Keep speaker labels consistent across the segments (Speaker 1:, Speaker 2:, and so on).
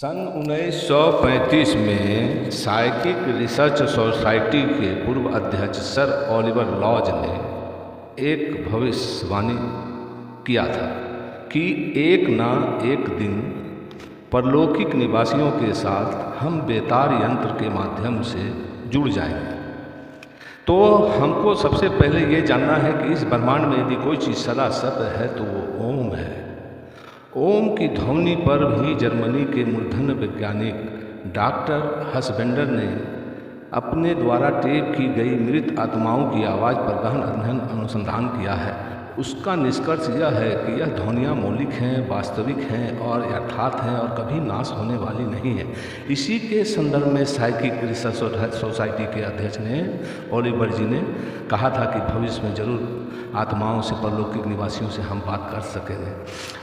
Speaker 1: सन 1935 में psychic research society के पूर्व अध्यक्ष सर ओलिवर लॉज ने एक भविष्यवाणी किया था कि एक ना एक दिन परलौकिक निवासियों के साथ हम बेतार यंत्र के माध्यम से जुड़ जाएंगे। तो हमको सबसे पहले ये जानना है कि इस ब्रह्मांड में यदि कोई चीज़ सदा सत्य है तो वो ओम है। ओम की ध्वनि पर भी जर्मनी के मूर्धन्य वैज्ञानिक डॉक्टर हसबेंडर ने अपने द्वारा टेप की गई मृत आत्माओं की आवाज़ पर गहन अध्ययन अनुसंधान किया है। उसका निष्कर्ष यह है कि यह ध्वनियाँ मौलिक हैं, वास्तविक हैं और यथार्थ हैं और कभी नाश होने वाली नहीं है। इसी के संदर्भ में साइकिक रिसर्च सोसाइटी के अध्यक्ष ने ओलिवर जी ने कहा था कि भविष्य में जरूर आत्माओं से, परलौकिक निवासियों से हम बात कर सकेंगे।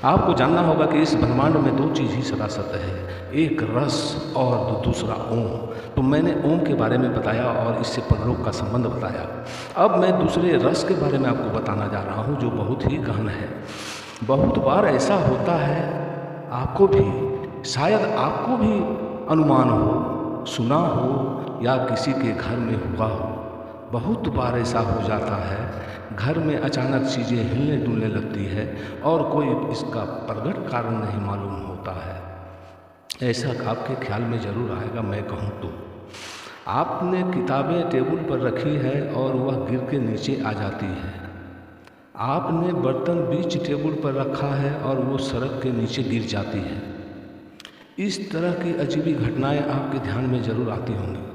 Speaker 1: आपको जानना होगा कि इस ब्रह्मांड में दो चीज़ ही सदा सत्य है, एक रस और दूसरा ओम। तो मैंने ओम के बारे में बताया और इससे परलोक का संबंध बताया। अब मैं दूसरे रस के बारे में आपको बताना जा रहा हूँ जो बहुत ही गहन है। बहुत बार ऐसा होता है, आपको भी शायद आपको भी अनुमान हो, सुना हो या किसी के घर में हुआ हो। बहुत बार ऐसा हो जाता है, घर में अचानक चीज़ें हिलने डुलने लगती है और कोई इसका प्रकट कारण नहीं मालूम होता है। ऐसा आपके ख्याल में ज़रूर आएगा। मैं कहूँ तो आपने किताबें टेबल पर रखी है और वह गिर के नीचे आ जाती है। आपने बर्तन बीच टेबल पर रखा है और वो सड़क के नीचे गिर जाती है। इस तरह की अजीबी घटनाएं आपके ध्यान में ज़रूर आती होंगी।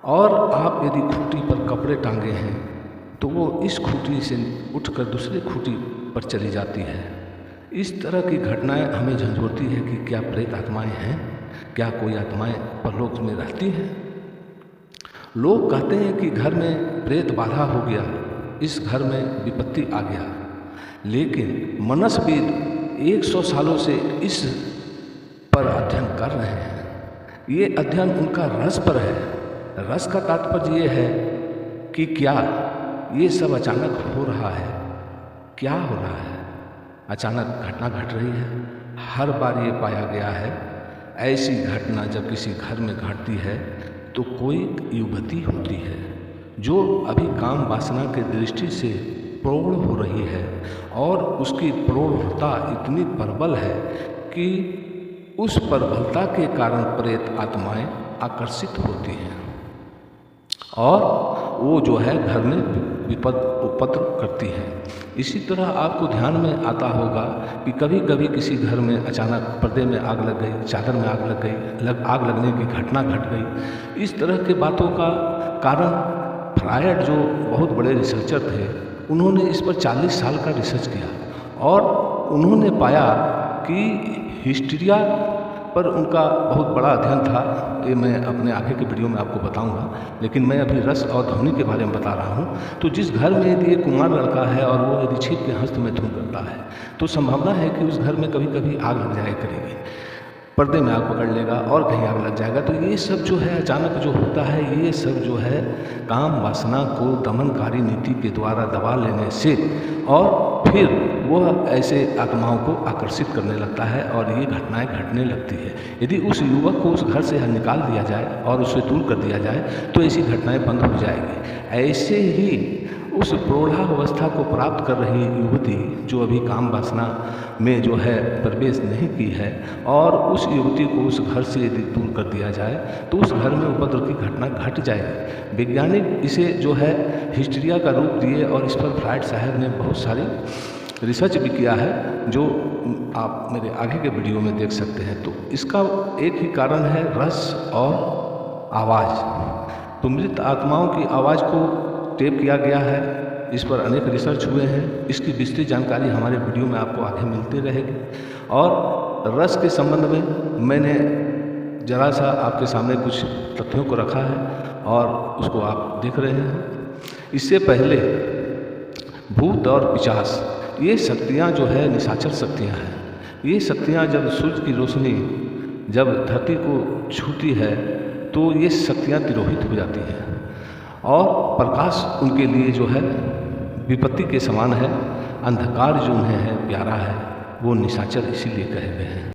Speaker 1: और आप यदि खूंटी पर कपड़े टांगे हैं तो वो इस खूंटी से उठकर दूसरी खूंटी पर चली जाती है। इस तरह की घटनाएं हमें झंझोड़ती है कि क्या प्रेत आत्माएं हैं, क्या कोई आत्माएं परलोक में रहती हैं। लोग कहते हैं कि घर में प्रेत बाधा हो गया, इस घर में विपत्ति आ गया, लेकिन मनस्विद 100 सालों से इस पर अध्ययन कर रहे हैं। ये अध्ययन उनका रस पर है। रस का तात्पर्य ये है कि क्या ये सब अचानक हो रहा है, क्या हो रहा है, अचानक घटना घट रही है। हर बार ये पाया गया है, ऐसी घटना जब किसी घर में घटती है तो कोई युवती होती है जो अभी काम वासना के दृष्टि से प्रौढ़ हो रही है और उसकी प्रौढ़ता इतनी प्रबल है कि उस प्रबलता के कारण प्रेत आत्माएं आकर्षित होती हैं और वो जो है घर में उपद्रव करती है। इसी तरह आपको ध्यान में आता होगा कि कभी कभी किसी घर में अचानक पर्दे में आग लग गई, चादर में आग लग गई, आग लगने की घटना घट गई। इस तरह के बातों का कारण फ्रायड जो बहुत बड़े रिसर्चर थे, उन्होंने इस पर 40 साल का रिसर्च किया और उन्होंने पाया कि हिस्टीरिया पर उनका बहुत बड़ा अध्ययन था। ये मैं अपने आगे के वीडियो में आपको बताऊंगा, लेकिन मैं अभी रस और ध्वनि के बारे में बता रहा हूँ। तो जिस घर में यदि एक कुमार लड़का है और वो यदि छिप के हस्त में धूम करता है तो संभावना है कि उस घर में कभी कभी आग लग जाया करेगी, पर्दे में आग पकड़ लेगा और कहीं आग लग जाएगा। तो ये सब जो है अचानक जो होता है, ये सब जो है काम वासना को दमनकारी नीति के द्वारा दबा लेने से और फिर वह ऐसे आत्माओं को आकर्षित करने लगता है और ये घटनाएं घटने लगती है। यदि उस युवक को उस घर से निकाल दिया जाए और उसे दूर कर दिया जाए तो ऐसी घटनाएं बंद हो जाएगी। ऐसे ही उस प्रौढ़ावस्था को प्राप्त कर रही युवती जो अभी काम वासना में जो है प्रवेश नहीं की है और उस युवती को उस घर से यदि दूर कर दिया जाए तो उस घर में उपद्रव की घटना घट जाएगी। वैज्ञानिक इसे जो है हिस्टीरिया का रूप दिए और इस पर फ्रायड साहब ने बहुत सारी रिसर्च भी किया है जो आप मेरे आगे के वीडियो में देख सकते हैं। तो इसका एक ही कारण है रस और आवाज़। तो मृत आत्माओं की आवाज़ को टेप किया गया है, इस पर अनेक रिसर्च हुए हैं। इसकी विस्तृत जानकारी हमारे वीडियो में आपको आगे मिलती रहेगी। और रस के संबंध में मैंने ज़रा सा आपके सामने कुछ तथ्यों को रखा है और उसको आप देख रहे हैं। इससे पहले भूत और पिशाच, ये शक्तियाँ जो है निशाचर शक्तियाँ हैं। ये शक्तियाँ जब सूर्य की रोशनी जब धरती को छूती है तो ये शक्तियाँ तिरोहित हो जाती हैं और प्रकाश उनके लिए जो है विपत्ति के समान है। अंधकार जो उन्हें है प्यारा है, वो निशाचर इसीलिए कहे गए हैं।